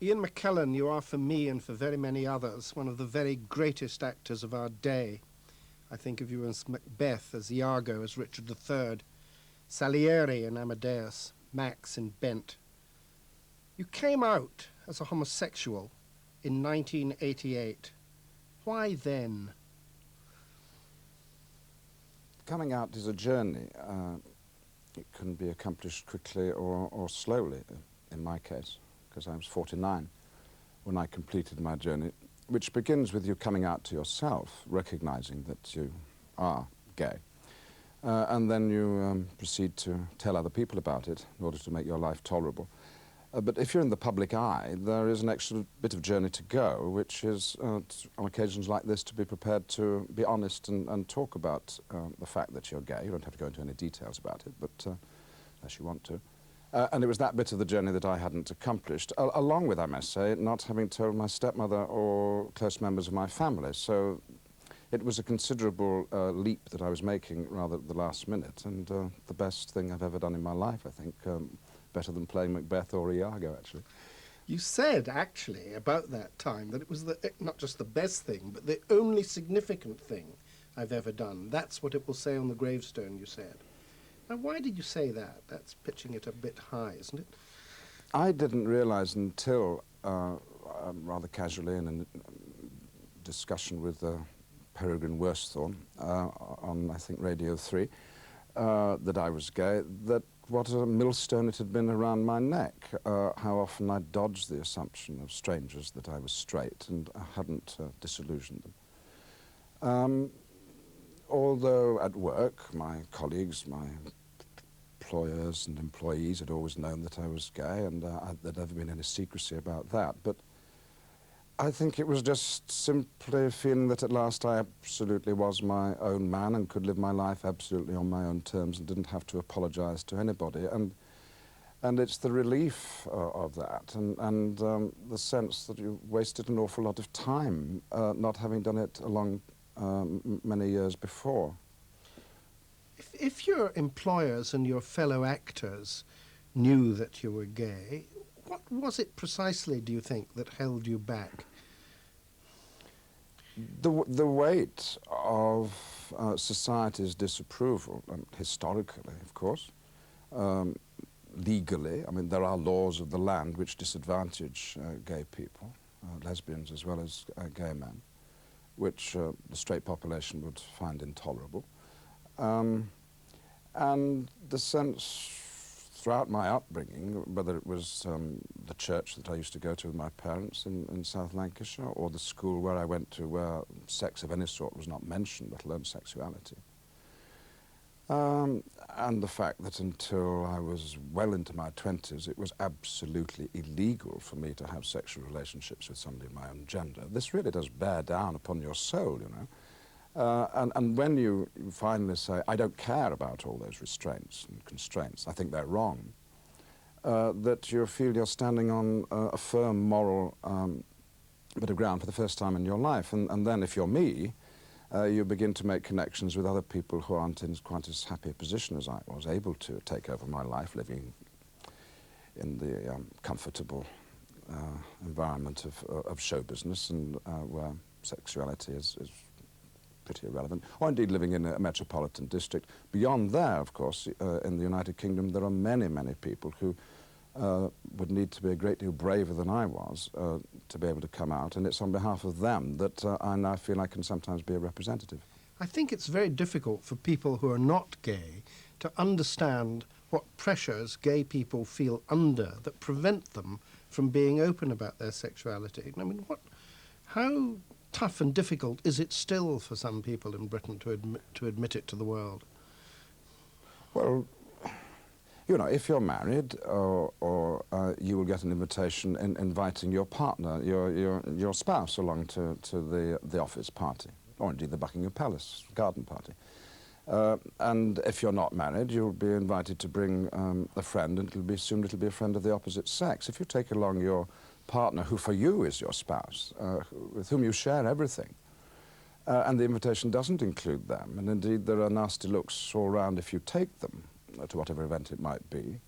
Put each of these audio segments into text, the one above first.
Ian McKellen, you are for me and for very many others one of the very greatest actors of our day. I think of you as Macbeth, as Iago, as Richard III, Salieri in Amadeus, Max in Bent. You came out as a homosexual in 1988. Why then? Coming out is a journey. It can be accomplished quickly or slowly, in my case, because I was 49 when I completed my journey, which begins with you coming out to yourself, recognizing that you are gay. And then you proceed to tell other people about it in order to make your life tolerable. But if you're in the public eye, there is an extra bit of journey to go, which is, on occasions like this, to be prepared to be honest and talk about the fact that you're gay. You don't have to go into any details about it, but unless you want to. And it was that bit of the journey that I hadn't accomplished, along with, I must say, not having told my stepmother or close members of my family. So it was a considerable leap that I was making rather at the last minute, and the best thing I've ever done in my life, I think. Better than playing Macbeth or Iago, actually. You said, actually, about that time that it was not just the best thing, but the only significant thing I've ever done. That's what it will say on the gravestone, you said. Now, why did you say that? That's pitching it a bit high, isn't it? I didn't realize until, rather casually in a discussion with Peregrine Worsthorne on, I think, Radio 3, that I was gay, that what a millstone it had been around my neck, how often I dodged the assumption of strangers that I was straight and I hadn't disillusioned them. Although at work, my colleagues, my employers and employees had always known that I was gay, and there'd never been any secrecy about that. But I think it was just simply feeling that at last I absolutely was my own man and could live my life absolutely on my own terms and didn't have to apologize to anybody. And it's the relief of that and the sense that you wasted an awful lot of time not having done it along many years before. If your employers and your fellow actors knew that you were gay, what was it precisely, do you think, that held you back? The weight of society's disapproval, historically, of course, legally. I mean, there are laws of the land which disadvantage gay people, lesbians as well as gay men, which the straight population would find intolerable. And the sense throughout my upbringing, whether it was the church that I used to go to with my parents in South Lancashire, or the school where I went to where sex of any sort was not mentioned, let alone sexuality. And the fact that until I was well into my 20s, it was absolutely illegal for me to have sexual relationships with somebody of my own gender. This really does bear down upon your soul, you know. And when you finally say, I don't care about all those restraints and constraints, I think they're wrong, that you feel you're standing on a firm moral bit of ground for the first time in your life. And then if you're me, you begin to make connections with other people who aren't in quite as happy a position as I was, able to take over my life, living in the comfortable environment of show business and where sexuality is pretty irrelevant, or indeed living in a metropolitan district. Beyond there, of course, in the United Kingdom, there are many, many people who would need to be a great deal braver than I was to be able to come out, and it's on behalf of them that I now feel I can sometimes be a representative. I think it's very difficult for people who are not gay to understand what pressures gay people feel under that prevent them from being open about their sexuality. I mean, how tough and difficult is it still for some people in Britain to admit it to the world? Well, you know, if you're married, or you will get an invitation inviting your partner, your spouse, along to the office party, or indeed the Buckingham Palace garden party. And if you're not married, you'll be invited to bring a friend, and it'll be assumed it'll be a friend of the opposite sex. If you take along your partner, who for you is your spouse, with whom you share everything, and the invitation doesn't include them, and indeed there are nasty looks all round if you take them to whatever event it might be,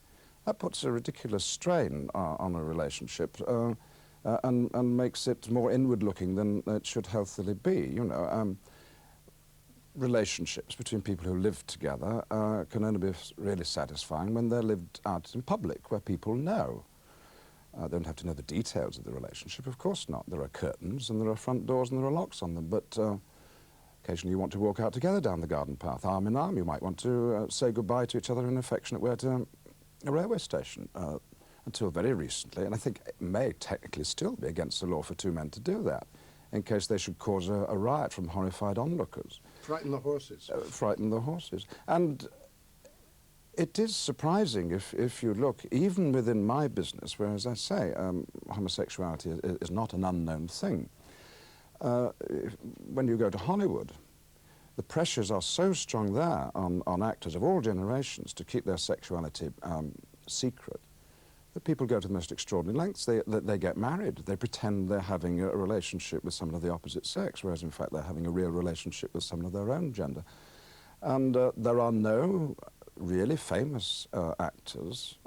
that puts a ridiculous strain on a relationship. and makes it more inward-looking than it should healthily be. You know, relationships between people who live together can only be really satisfying when they're lived out in public, where people know. They don't have to know the details of the relationship, of course not. There are curtains and there are front doors and there are locks on them, but occasionally you want to walk out together down the garden path, arm in arm. You might want to say goodbye to each other in an affectionate way at a railway station. Until very recently, and I think it may technically still be against the law for two men to do that, in case they should cause a riot from horrified onlookers. Frighten the horses. Frighten the horses. And it is surprising if you look, even within my business, where, as I say, homosexuality is not an unknown thing. When you go to Hollywood, the pressures are so strong there on actors of all generations to keep their sexuality secret, that people go to the most extraordinary lengths. They get married. They pretend they're having a relationship with someone of the opposite sex, whereas in fact they're having a real relationship with someone of their own gender. And there are no really famous actors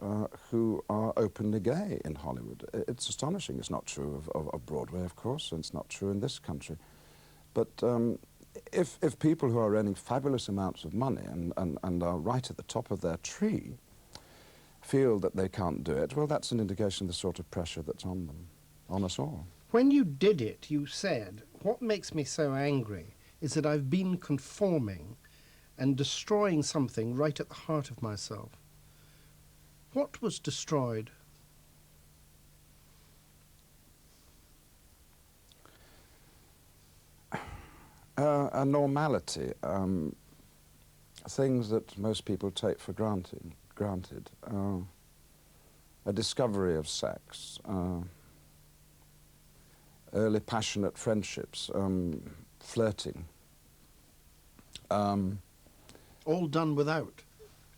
who are openly gay in Hollywood. It's astonishing. It's not true of Broadway, of course, and it's not true in this country. But if people who are earning fabulous amounts of money and are right at the top of their tree feel that they can't do it, well, that's an indication of the sort of pressure that's on them, on us all. When you did it, you said, what makes me so angry is that I've been conforming and destroying something right at the heart of myself. What was destroyed? A normality, things that most people take for granted, a discovery of sex, early passionate friendships, flirting. All done without?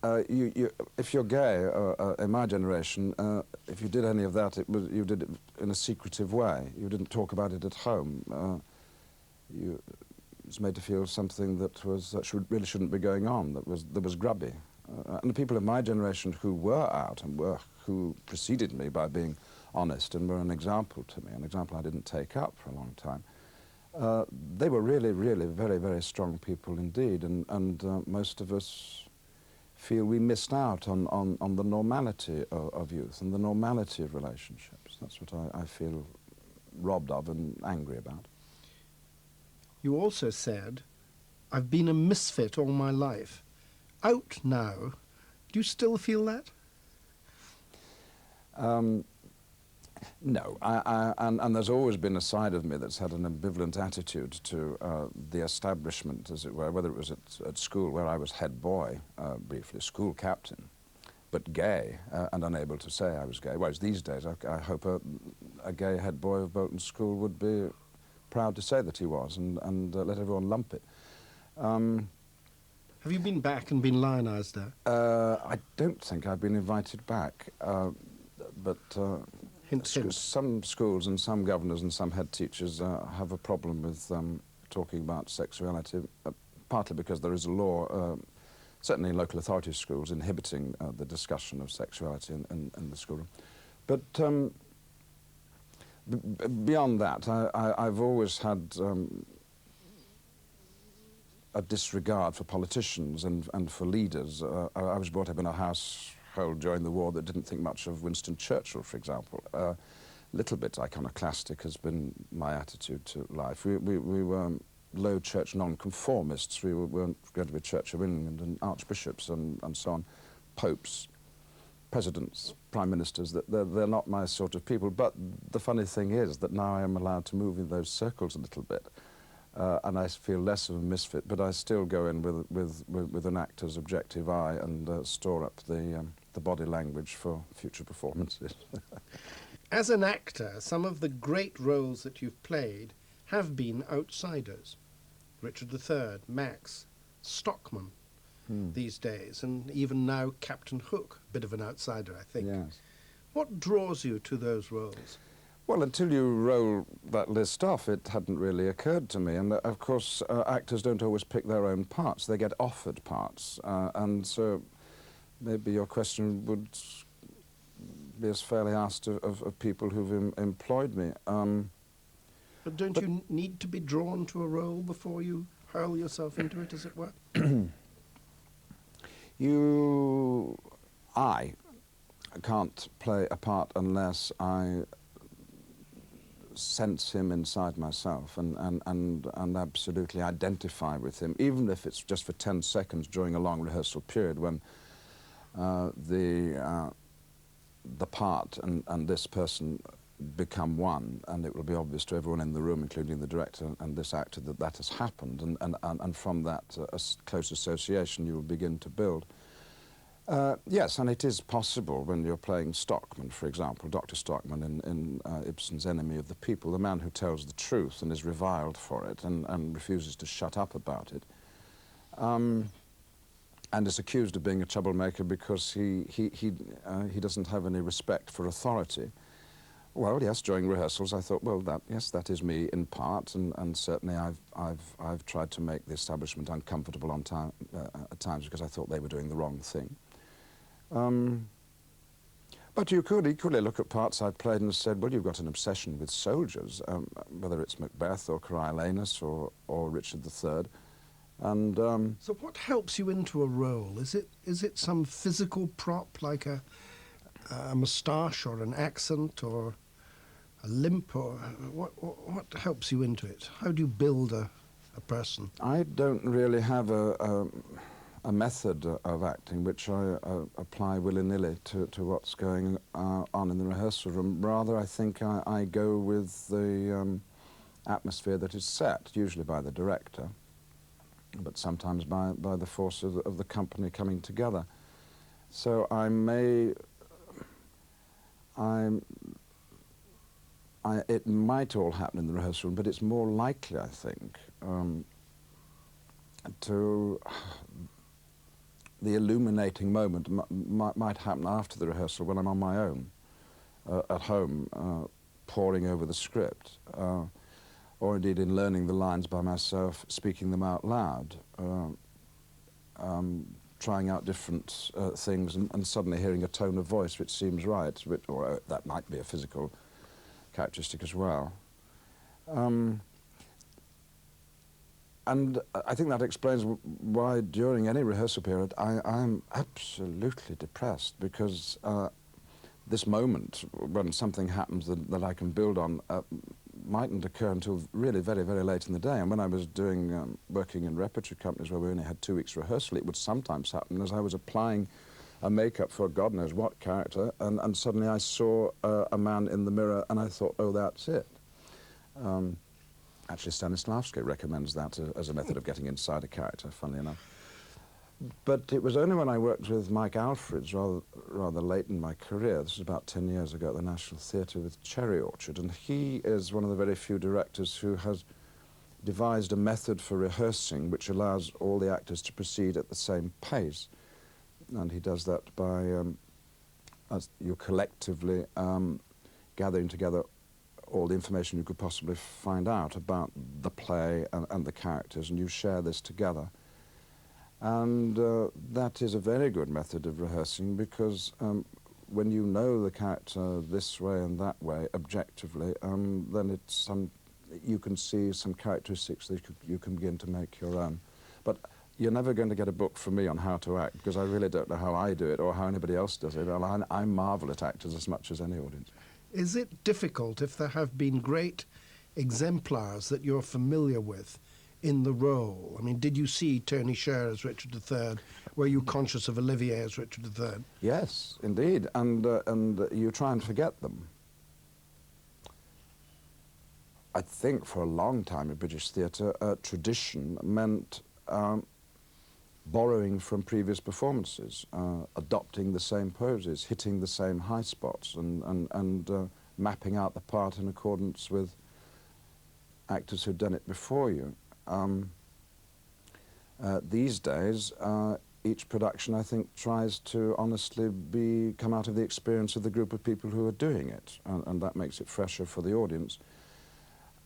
If you're gay, in my generation, if you did any of that, you did it in a secretive way. You didn't talk about it at home. It was made to feel something that really shouldn't be going on, that was grubby. And the people of my generation who were out and who preceded me by being honest and were an example to me, an example I didn't take up for a long time, they were really, really very, very strong people indeed, and most of us feel we missed out on the normality of youth and the normality of relationships. That's what I feel robbed of and angry about. You also said, I've been a misfit all my life. Out now, do you still feel that? No, and there's always been a side of me that's had an ambivalent attitude to the establishment, as it were, whether it was at school, where I was head boy, briefly, school captain, but gay, and unable to say I was gay. Whereas these days, I hope a gay head boy of Bolton School would be proud to say that he was, and let everyone lump it. Have you been back and been lionised there? I don't think I've been invited back, but Hint, hint. some schools and some governors and some head teachers have a problem with talking about sexuality, partly because there is a law, certainly in local authority schools, inhibiting the discussion of sexuality in the schoolroom. But beyond that, I've always had a disregard for politicians and for leaders. I was brought up in a household during the war that didn't think much of Winston Churchill, for example. A little bit iconoclastic has been my attitude to life. We were low church nonconformists. We weren't going to be Church of England and archbishops and so on, popes, presidents, prime ministers. They're not my sort of people. But the funny thing is that now I am allowed to move in those circles a little bit. And I feel less of a misfit, but I still go in with an actor's objective eye and store up the body language for future performances. As an actor, some of the great roles that you've played have been outsiders. Richard III, Max, Stockman these days, and even now Captain Hook, a bit of an outsider, I think. Yes. What draws you to those roles? Well, until you roll that list off, it hadn't really occurred to me. And of course, actors don't always pick their own parts. They get offered parts. And so maybe your question would be as fairly asked of people who've employed me. But don't you need to be drawn to a role before you hurl yourself into it, as it were? I can't play a part unless I sense him inside myself and absolutely identify with him, even if it's just for 10 seconds during a long rehearsal period when the part and this person become one, and it will be obvious to everyone in the room, including the director and this actor, that that has happened, and from that close association you will begin to build. Yes, and it is possible when you're playing Stockman, for example, Dr. Stockman in Ibsen's Enemy of the People, the man who tells the truth and is reviled for it and refuses to shut up about it, and is accused of being a troublemaker because he doesn't have any respect for authority. Well, yes, during rehearsals I thought, well, yes, that is me in part, and certainly I've tried to make the establishment uncomfortable at times because I thought they were doing the wrong thing. But you could equally look at parts I'd played and said, well, you've got an obsession with soldiers, whether it's Macbeth or Coriolanus or Richard III. And so what helps you into a role? Is it some physical prop like a moustache or an accent or a limp, or what helps you into it? How do you build a person? I don't really have a method of acting which I apply willy-nilly to what's going on in the rehearsal room. Rather, I think I go with the atmosphere that is set, usually by the director, but sometimes by the force of the company coming together. So it might all happen in the rehearsal room, but it's more likely, I think, the illuminating moment might happen after the rehearsal when I'm on my own, at home, poring over the script, or indeed in learning the lines by myself, speaking them out loud, trying out different things and suddenly hearing a tone of voice which seems right, or that might be a physical characteristic as well. And I think that explains why during any rehearsal period I'm absolutely depressed, because this moment when something happens that I can build on mightn't occur until really very, very late in the day. And when I was working in repertory companies where we only had 2 weeks rehearsal, it would sometimes happen as I was applying a makeup for God knows what character, and suddenly I saw a man in the mirror and I thought, oh, that's it. Actually, Stanislavski recommends that as a method of getting inside a character, funnily enough. But it was only when I worked with Mike Alfreds rather late in my career, this was about 10 years ago at the National Theatre with Cherry Orchard, and he is one of the very few directors who has devised a method for rehearsing which allows all the actors to proceed at the same pace. And he does that by as you collectively gathering together all the information you could possibly find out about the play and the characters, and you share this together. And that is a very good method of rehearsing, because when you know the character this way and that way objectively, then you can see some characteristics that you can begin to make your own. But you're never going to get a book from me on how to act, because I really don't know how I do it or how anybody else does it. I marvel at actors as much as any audience. Is it difficult, if there have been great exemplars that you're familiar with in the role? I mean, did you see Tony Sher as Richard III? Were you conscious of Olivier as Richard III? Yes, indeed, and you try and forget them. I think for a long time in British theatre, tradition meant borrowing from previous performances, adopting the same poses, hitting the same high spots, and mapping out the part in accordance with actors who'd done it before you. These days, each production, I think, tries to honestly come out of the experience of the group of people who are doing it, and that makes it fresher for the audience.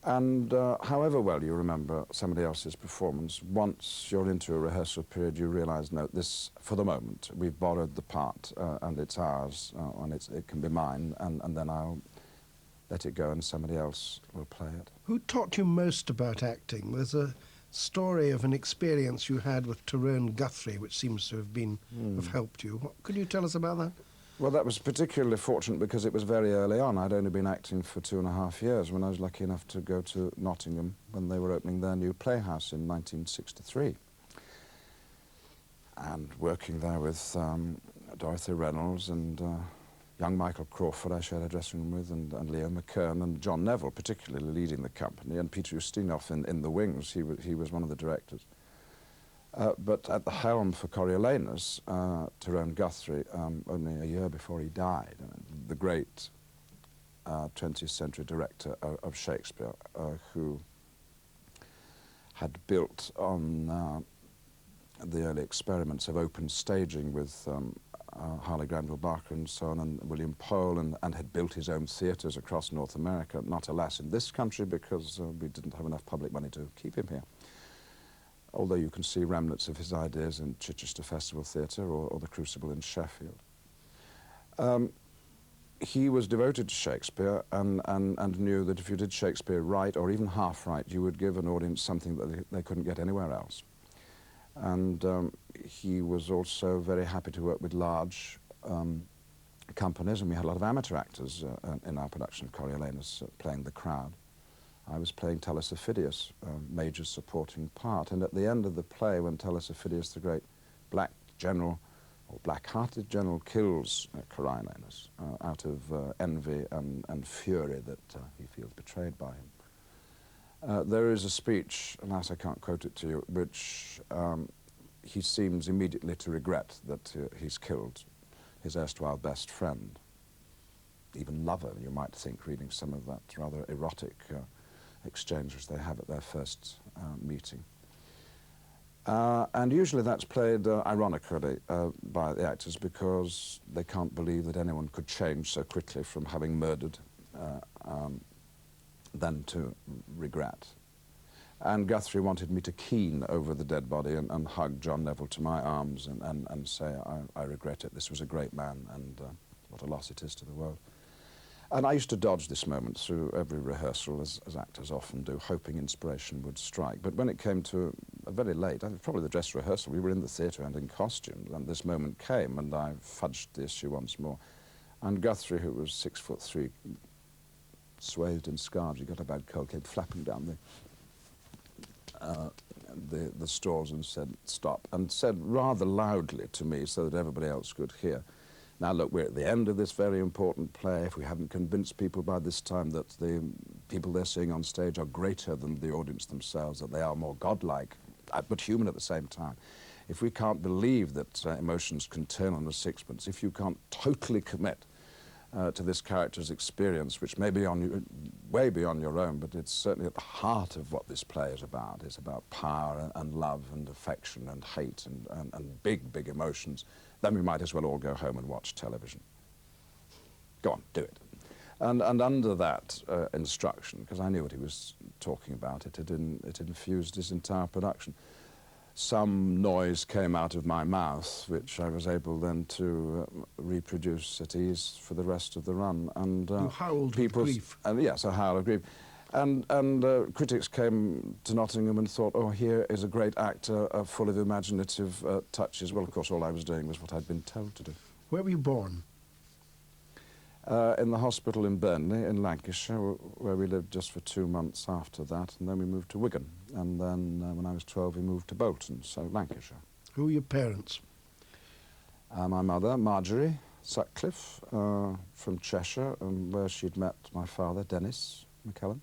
And however well you remember somebody else's performance, once you're into a rehearsal period, you realise, no, this, for the moment, we've borrowed the part and it's ours, and it can be mine, and then I'll let it go and somebody else will play it. Who taught you most about acting? There's a story of an experience you had with Tyrone Guthrie, which seems to have been have helped you. Could you tell us about that? Well, that was particularly fortunate because it was very early on. I'd only been acting for 2.5 years when I was lucky enough to go to Nottingham when they were opening their new playhouse in 1963. And working there with Dorothy Reynolds and young Michael Crawford I shared a dressing room with, and Leo McKellen and John Neville particularly leading the company, and Peter Ustinov in the wings. He was one of the directors. But at the helm for Coriolanus, Tyrone Guthrie, only a year before he died, the great 20th century director of Shakespeare, who had built on the early experiments of open staging with Harley Granville Barker and so on, and William Pole, and had built his own theatres across North America, not alas in this country because we didn't have enough public money to keep him here. Although you can see remnants of his ideas in Chichester Festival Theatre or the Crucible in Sheffield. He was devoted to Shakespeare and knew that if you did Shakespeare right, or even half right, you would give an audience something that they couldn't get anywhere else. And he was also very happy to work with large companies, and we had a lot of amateur actors in our production of Coriolanus playing the crowd. I was playing Tellus Ophidius, a major supporting part, and at the end of the play, when Tellus Ophidius, the great black general, or black-hearted general, kills Coriolanus out of envy and fury that he feels betrayed by him. There is a speech, alas I can't quote it to you, which he seems immediately to regret that he's killed his erstwhile best friend, even lover, you might think, reading some of that rather erotic exchanges they have at their first meeting. And usually that's played ironically by the actors because they can't believe that anyone could change so quickly from having murdered than to regret. And Guthrie wanted me to keen over the dead body and hug John Neville to my arms and say, I regret it, this was a great man, and what a loss it is to the world. And I used to dodge this moment through every rehearsal, as actors often do, hoping inspiration would strike. But when it came to a very late, probably the dress rehearsal, we were in the theatre and in costume, and this moment came, and I fudged the issue once more. And Guthrie, who was 6'3", swathed in scarves, he got a bad cold, came flapping down the stalls and said, stop, and said rather loudly to me so that everybody else could hear, now look, we're at the end of this very important play. If we haven't convinced people by this time that the people they're seeing on stage are greater than the audience themselves, that they are more godlike, but human at the same time, if we can't believe that emotions can turn on a sixpence, if you can't totally commit to this character's experience, which may be way beyond your own, but it's certainly at the heart of what this play is about. It's about power and love and affection and hate and big, big emotions. Then we might as well all go home and watch television. Go on, do it. And under that instruction, because I knew what he was talking about, it infused his entire production. Some noise came out of my mouth, which I was able then to reproduce at ease for the rest of the run. And you howled with grief. Yes, a howl of grief. And critics came to Nottingham and thought, oh, here is a great actor full of imaginative touches. Well, of course, all I was doing was what I'd been told to do. Where were you born? In the hospital in Burnley, in Lancashire, where we lived just for 2 months after that, and then we moved to Wigan. And then when I was 12, we moved to Bolton, so Lancashire. Who were your parents? My mother, Marjorie Sutcliffe, from Cheshire, where she'd met my father, Dennis McKellen.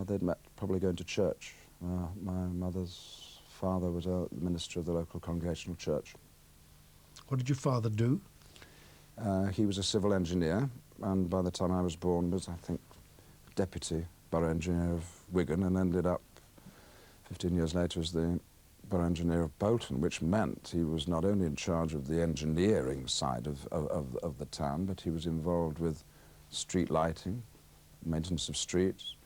They'd met probably going to church. My mother's father was a minister of the local Congregational Church. What did your father do? He was a civil engineer, and by the time I was born was, I think, deputy borough engineer of Wigan, and ended up 15 years later as the borough engineer of Bolton, which meant he was not only in charge of the engineering side of the town, but he was involved with street lighting, maintenance of streets,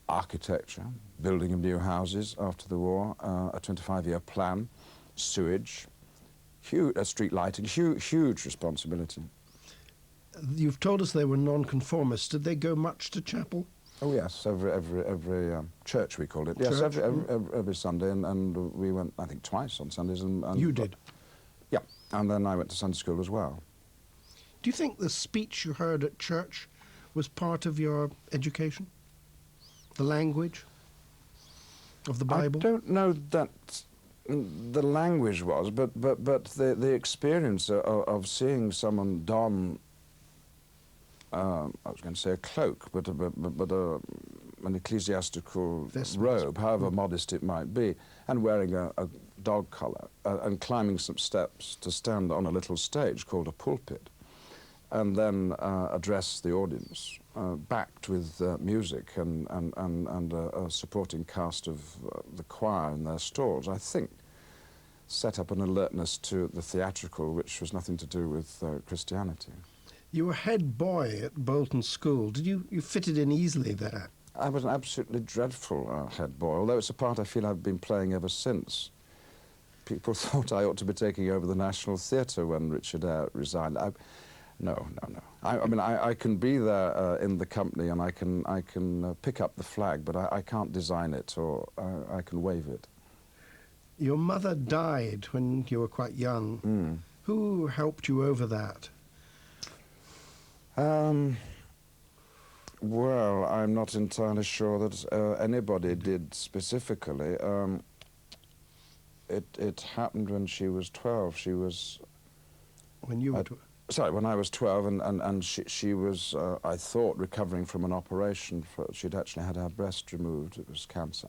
architecture, building of new houses after the war, a 25-year plan, sewage, street lighting, huge responsibility. You've told us they were nonconformists. Did they go much to chapel? Oh yes, every church we called it. Yes, Church? every Sunday, and we went, I think, twice on Sundays. And You did? Yeah, and then I went to Sunday school as well. Do you think the speech you heard at church was part of your education? The language of the Bible? I don't know that the language was, but the experience of seeing someone don, I was going to say a cloak, but an ecclesiastical robe, however modest it might be, and wearing a dog collar, and climbing some steps to stand on a little stage called a pulpit, and then address the audience, backed with music and a supporting cast of the choir in their stalls, I think set up an alertness to the theatrical, which was nothing to do with Christianity. You were head boy at Bolton School. Did you fitted in easily there? I was an absolutely dreadful head boy, although it's a part I feel I've been playing ever since. People thought I ought to be taking over the National Theatre when Richard Eyre resigned. No. I mean, I can be there in the company, and I can pick up the flag, but I can't design it, or I can wave it. Your mother died when you were quite young. Mm. Who helped you over that? Well, I'm not entirely sure that anybody did specifically. It happened when she was 12. She was... When you were... Sorry, when I was 12, and she was, I thought, recovering from an operation. She'd actually had her breast removed. It was cancer.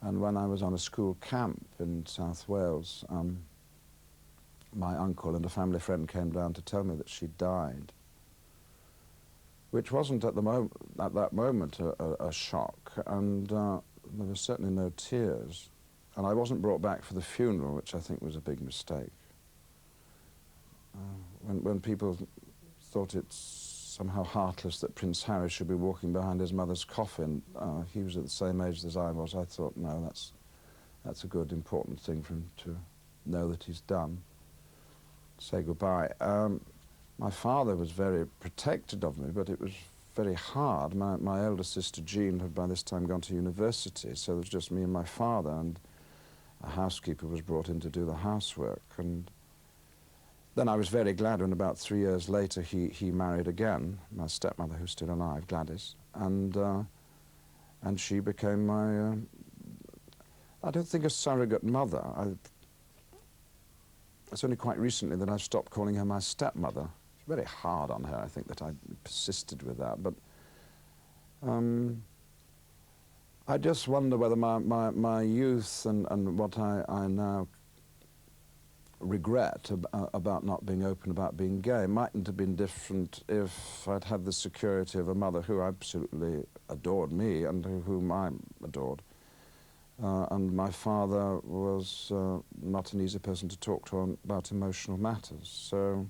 And when I was on a school camp in South Wales, my uncle and a family friend came down to tell me that she died, which wasn't at that moment a shock, and there were certainly no tears. And I wasn't brought back for the funeral, which I think was a big mistake. When people thought it's somehow heartless that Prince Harry should be walking behind his mother's coffin, he was at the same age as I was. I thought, no, that's a good, important thing for him to know that he's done. Say goodbye. My father was very protective of me, but it was very hard. My elder sister, Jean, had by this time gone to university, so it was just me and my father, and a housekeeper was brought in to do the housework. And then I was very glad when about 3 years later he married again, my stepmother, who's still alive, Gladys, and she became my, I don't think a surrogate mother. It's only quite recently that I've stopped calling her my stepmother. It's very hard on her, I think, that I persisted with that. But I just wonder whether my youth and what I now regret about not being open about being gay mightn't have been different if I'd had the security of a mother who absolutely adored me and whom I adored. And my father was not an easy person to talk to about emotional matters. So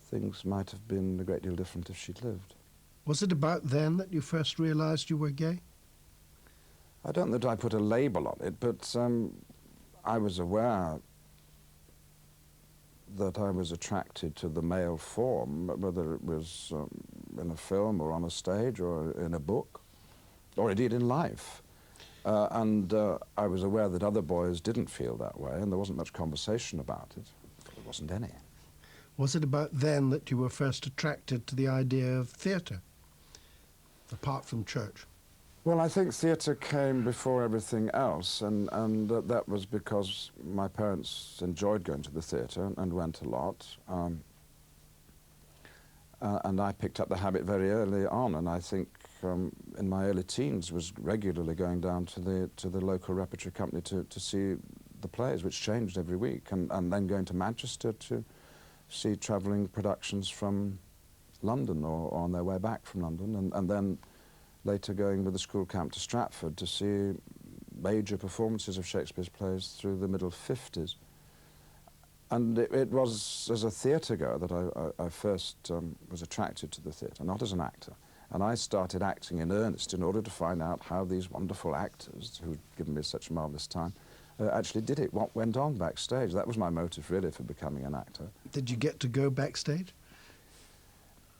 things might have been a great deal different if she'd lived. Was it about then that you first realized you were gay? I don't know that I put a label on it, but I was aware that I was attracted to the male form, whether it was in a film or on a stage or in a book, or indeed in life. And I was aware that other boys didn't feel that way, and there wasn't much conversation about it. There wasn't any. Was it about then that you were first attracted to the idea of theatre, apart from church? Well, I think theatre came before everything else, and that was because my parents enjoyed going to the theatre and went a lot. And I picked up the habit very early on, and I think in my early teens was regularly going down to the local repertory company to see the plays, which changed every week, and then going to Manchester to see travelling productions from London or on their way back from London, and then later going with the school camp to Stratford to see major performances of Shakespeare's plays through the middle 50s. And it was as a theatre goer that I first was attracted to the theatre, not as an actor. And I started acting in earnest in order to find out how these wonderful actors, who'd given me such a marvellous time, actually did it, what went on backstage. That was my motive, really, for becoming an actor. Did you get to go backstage?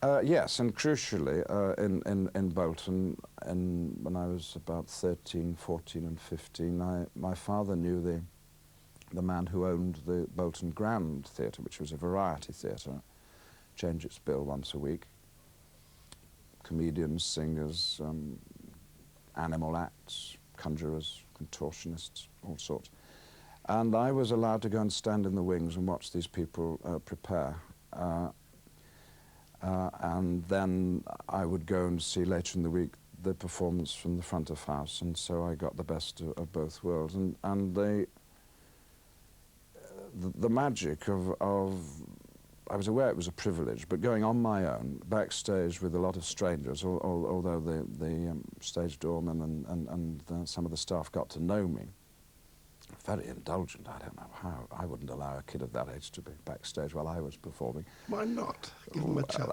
Yes, and crucially, in Bolton, when I was about 13, 14 and 15, my father knew the man who owned the Bolton Grand Theatre, which was a variety theatre, change its bill once a week. Comedians, singers, animal acts, conjurers, contortionists, all sorts. And I was allowed to go and stand in the wings and watch these people prepare. And then I would go and see later in the week the performance from the front of house, and so I got the best of both worlds. And the magic of I was aware it was a privilege, but going on my own, backstage with a lot of strangers, although the stage doorman and some of the staff got to know me, very indulgent. I don't know how. I wouldn't allow a kid of that age to be backstage while I was performing. Why not? Give them a chance.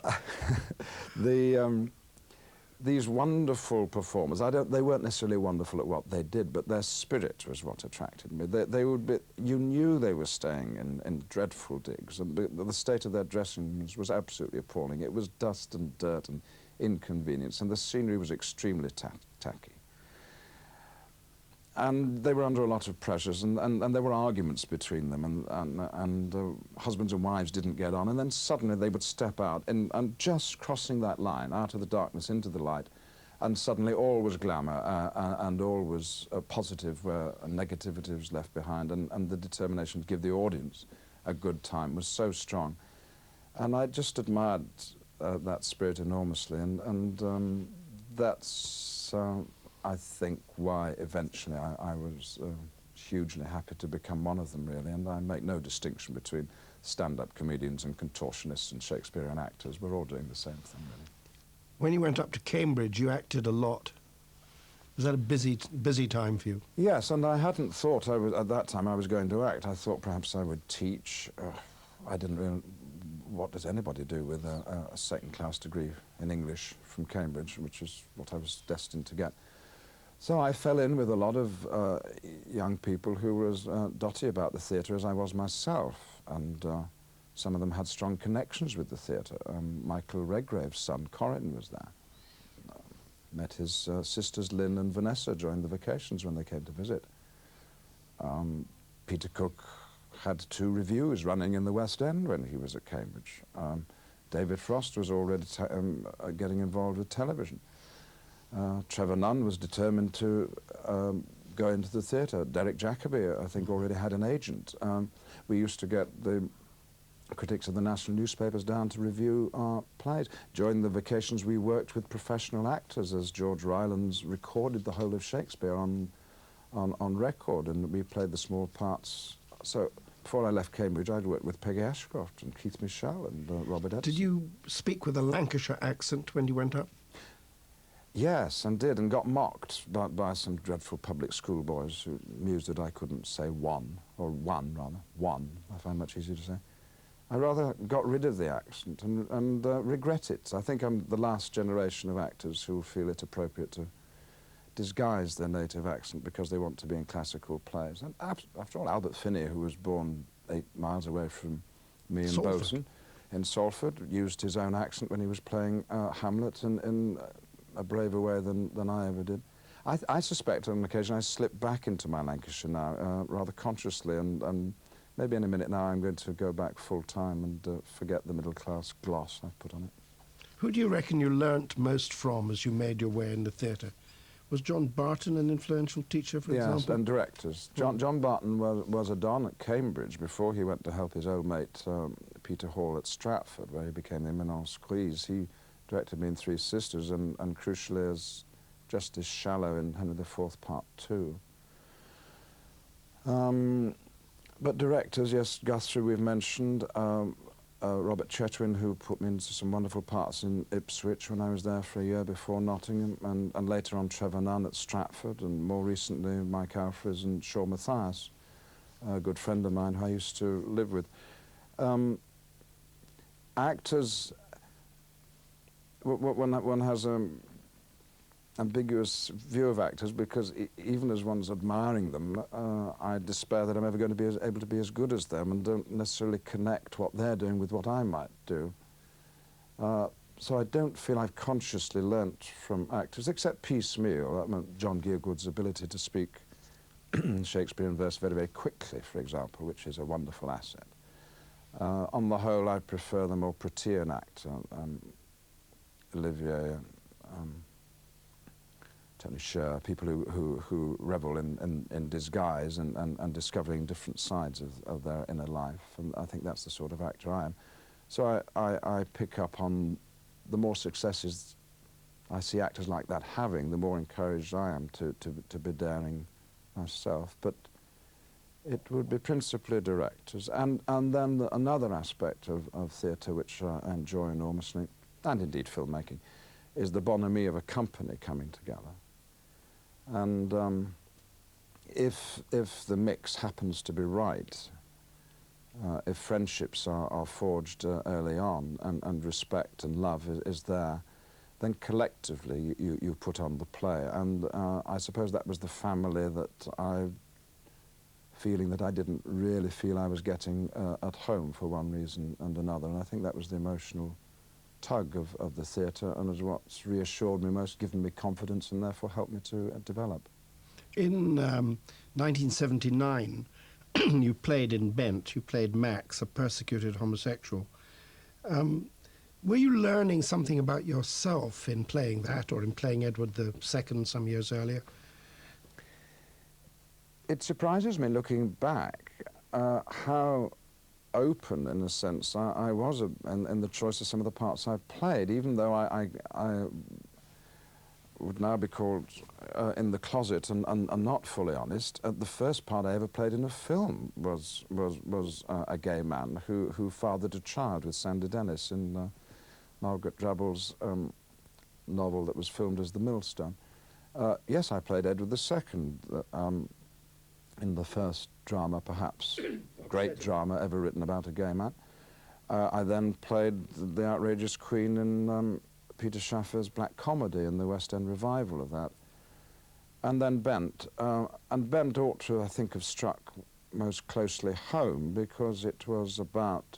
These wonderful performers, they weren't necessarily wonderful at what they did, but their spirit was what attracted me. They would be, you knew they were staying in dreadful digs, and the state of their dressing rooms was absolutely appalling. It was dust and dirt and inconvenience, and the scenery was extremely tacky. And they were under a lot of pressures, and there were arguments between them, and husbands and wives didn't get on, and then suddenly they would step out, and just crossing that line, out of the darkness into the light, and suddenly all was glamour, and all was positive where negativity was left behind, and the determination to give the audience a good time was so strong. And I just admired that spirit enormously, and that's I think why eventually I was hugely happy to become one of them, really, and I make no distinction between stand-up comedians and contortionists and Shakespearean actors. We're all doing the same thing, really. When you went up to Cambridge, you acted a lot. Was that a busy time for you? Yes, and I hadn't thought at that time I was going to act. I thought perhaps I would teach. I didn't really... What does anybody do with a second-class degree in English from Cambridge, which is what I was destined to get? So I fell in with a lot of young people who were as dotty about the theatre as I was myself, and some of them had strong connections with the theatre. Michael Redgrave's son, Corin, was there. Met his sisters Lynn and Vanessa during the vacations when they came to visit. Peter Cook had 2 revues running in the West End when he was at Cambridge. David Frost was already getting involved with television. Trevor Nunn was determined to go into the theatre. Derek Jacobi, I think, already had an agent. We used to get the critics of the national newspapers down to review our plays. During the vacations, we worked with professional actors, as George Rylands recorded the whole of Shakespeare on record, and we played the small parts. So before I left Cambridge, I'd worked with Peggy Ashcroft and Keith Michel and Robert Edson. Did you speak with a Lancashire accent when you went up? Yes, and did, and got mocked by some dreadful public school boys who mused that I couldn't say one, I find much easier to say. I rather got rid of the accent and regret it. I think I'm the last generation of actors who feel it appropriate to disguise their native accent because they want to be in classical plays. And after all, Albert Finney, who was born 8 miles away from me in Bolton, in Salford, used his own accent when he was playing Hamlet in a braver way than I ever did. I suspect on occasion I slip back into my Lancashire now, rather consciously, and maybe in a minute now I'm going to go back full-time and forget the middle-class gloss I've put on it. Who do you reckon you learnt most from as you made your way in the theatre? Was John Barton an influential teacher, for example? Yes, and directors. John Barton was a don at Cambridge before he went to help his old mate Peter Hall at Stratford, where he became the eminent squeeze. He directed me in 3 Sisters, and crucially as Justice Shallow in Henry IV Part 2. But directors, yes, Guthrie we've mentioned, Robert Chetwin, who put me into some wonderful parts in Ipswich when I was there for a year before Nottingham, and later on Trevor Nunn at Stratford, and more recently Mike Alfreds and Shaw Matthias. a good friend of mine who I used to live with. Actors, one has an ambiguous view of actors, because even as one's admiring them, I despair that I'm ever going to be able to be as good as them, and don't necessarily connect what they're doing with what I might do. So I don't feel I've consciously learnt from actors, except piecemeal. I mean, John Gielgud's ability to speak Shakespearean verse very, very quickly, for example, which is a wonderful asset. On the whole, I prefer the more Protean actor, Olivier, Tony Sher, people who revel in disguise and discovering different sides of their inner life. And I think that's the sort of actor I am. So I pick up on the more successes I see actors like that having, the more encouraged I am to be daring myself. But it would be principally directors. And then another aspect of theatre which I enjoy enormously, and indeed filmmaking, is the bonhomie of a company coming together. And if the mix happens to be right, if friendships are forged early on, and respect and love is there, then collectively you put on the play. And I suppose that was the family that feeling that I didn't really feel I was getting at home for one reason and another. And I think that was the emotional tug of the theatre, and is what's reassured me most, given me confidence, and therefore helped me to develop. In 1979, you played in Bent, you played Max, a persecuted homosexual. Were you learning something about yourself in playing that, or in playing Edward II some years earlier? It surprises me, looking back, how open, in a sense, I was in the choice of some of the parts I've played, even though I would now be called in the closet and not fully honest. The first part I ever played in a film was a gay man who fathered a child with Sandy Dennis in Margaret Drabble's novel that was filmed as The Millstone. Yes, I played Edward II in the first drama, perhaps great drama ever written about a gay man. I then played the outrageous Queen in Peter Shaffer's Black Comedy, in the West End revival of that. And then Bent. And Bent ought to, I think, have struck most closely home, because it was about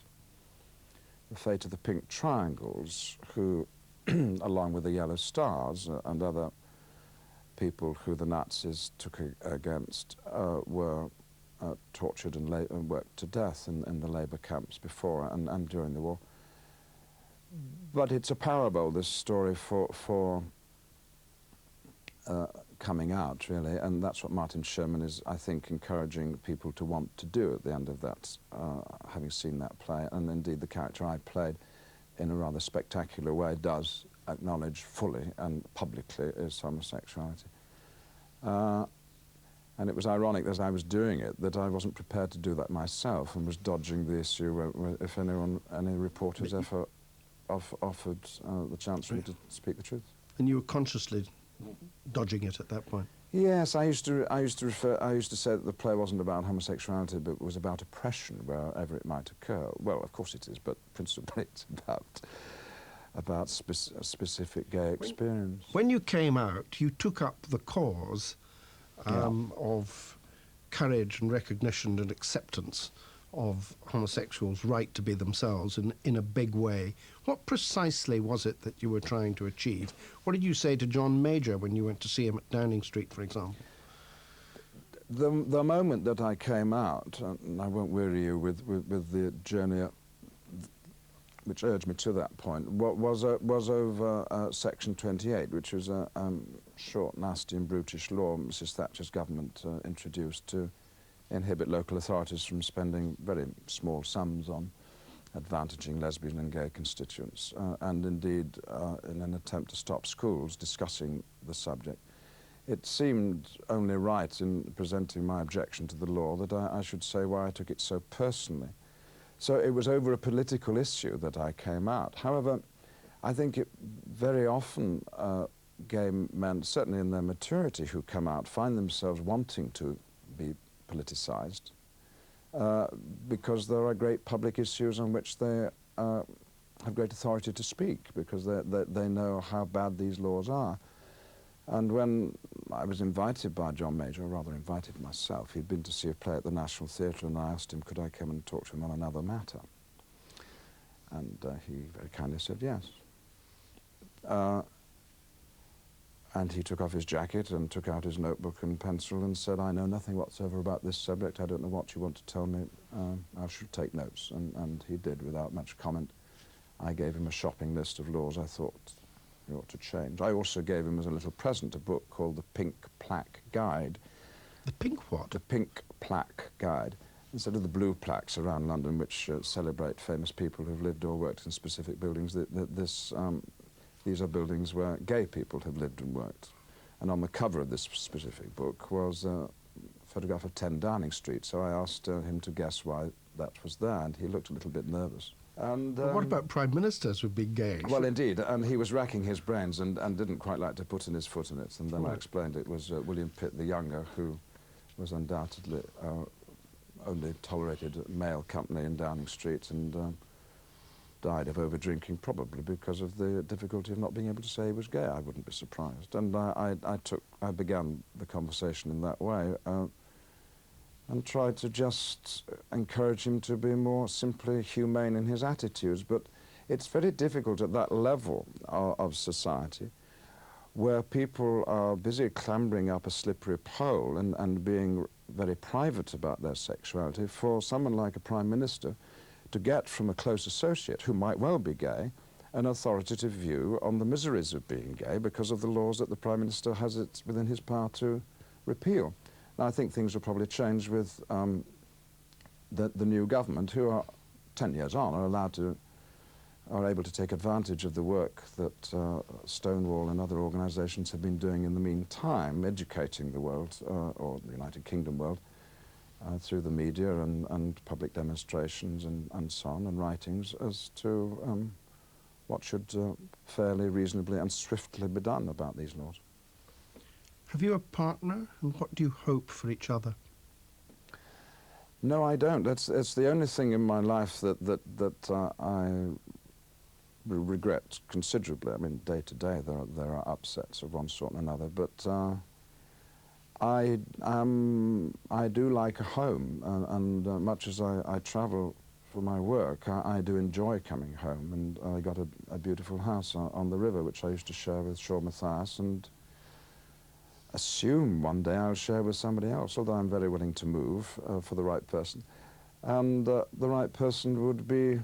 the fate of the Pink Triangles, who, along with the Yellow Stars and other people who the Nazis took against, were tortured and worked to death in the labour camps before and during the war. But it's a parable, this story, for coming out, really, and that's what Martin Sherman is, I think, encouraging people to want to do at the end of that, having seen that play. And indeed the character I played, in a rather spectacular way, does acknowledge fully and publicly his homosexuality. And it was ironic that as I was doing it, that I wasn't prepared to do that myself, and was dodging the issue where if any reporters ever offered the chance for me to speak the truth. And you were consciously dodging it at that point? Yes, I used to say that the play wasn't about homosexuality, but it was about oppression wherever it might occur. Well, of course it is, but principally it's about a specific gay experience. When you came out, you took up the cause of courage and recognition and acceptance of homosexuals' right to be themselves in a big way. What precisely was it that you were trying to achieve? What did you say to John Major when you went to see him at Downing Street, for example? The moment that I came out, and I won't weary you with the journey which urged me to that point, was over Section 28, which was a short, nasty and brutish law Mrs. Thatcher's government introduced to inhibit local authorities from spending very small sums on advantaging lesbian and gay constituents, and indeed in an attempt to stop schools discussing the subject. It seemed only right, in presenting my objection to the law, that I should say why I took it so personally. So it was over a political issue that I came out. However, I think very often gay men, certainly in their maturity, who come out, find themselves wanting to be politicized, because there are great public issues on which they have great authority to speak, because they know how bad these laws are. And when I was invited by John Major, or rather invited myself, he'd been to see a play at the National Theatre, and I asked him, could I come and talk to him on another matter? And he very kindly said yes. And he took off his jacket and took out his notebook and pencil and said, I know nothing whatsoever about this subject. I don't know what you want to tell me. I should take notes. And he did without much comment. I gave him a shopping list of laws I thought he ought to change. I also gave him as a little present a book called The Pink Plaque Guide. The pink what? The Pink Plaque Guide. Instead of the blue plaques around London, which celebrate famous people who've lived or worked in specific buildings, these are buildings where gay people have lived and worked. And on the cover of this specific book was a photograph of 10 Downing Street, so I asked him to guess why that was there, and he looked a little bit nervous. And, well, what about prime ministers would be gay? Well, indeed, and he was racking his brains and didn't quite like to put in his foot in it, and then I explained it was William Pitt the Younger, who was undoubtedly only tolerated male company in Downing Street, and died of over-drinking, probably because of the difficulty of not being able to say he was gay. I wouldn't be surprised. And I began the conversation in that way and tried to just encourage him to be more simply humane in his attitudes. But it's very difficult at that level of society, where people are busy clambering up a slippery pole and being very private about their sexuality, for someone like a prime minister to get from a close associate, who might well be gay, an authoritative view on the miseries of being gay because of the laws that the Prime Minister has it within his power to repeal. Now, I think things will probably change with the new government, who are 10 years on, are able to take advantage of the work that Stonewall and other organisations have been doing in the meantime, educating the world, or the United Kingdom world, through the media and public demonstrations and so on, and writings, as to what should fairly, reasonably and swiftly be done about these laws. Have you a partner, and what do you hope for each other? No, I don't. It's the only thing in my life that I regret considerably. I mean, day to day there are upsets of one sort and another, but I do like a home, and much as I travel for my work, I do enjoy coming home, and I got a beautiful house on the river, which I used to share with Shaw Matthias, and assume one day I'll share with somebody else, although I'm very willing to move for the right person. And the right person would be,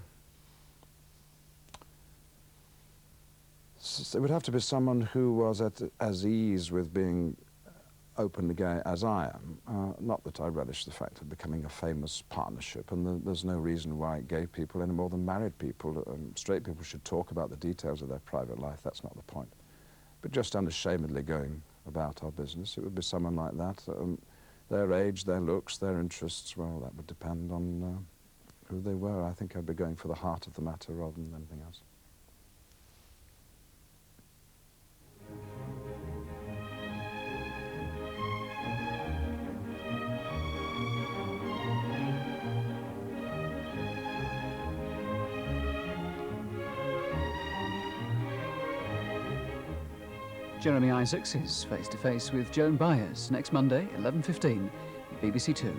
it would have to be someone who was as ease with being openly gay as I am. Not that I relish the fact of becoming a famous partnership, and there's no reason why gay people, any more than married people, straight people should talk about the details of their private life. That's not the point. But just unashamedly going about our business, it would be someone like that. Their age, their looks, their interests, well, that would depend on who they were. I think I'd be going for the heart of the matter rather than anything else. Jeremy Isaacs is face-to-face with Joan Byers next Monday, 11:15, BBC Two.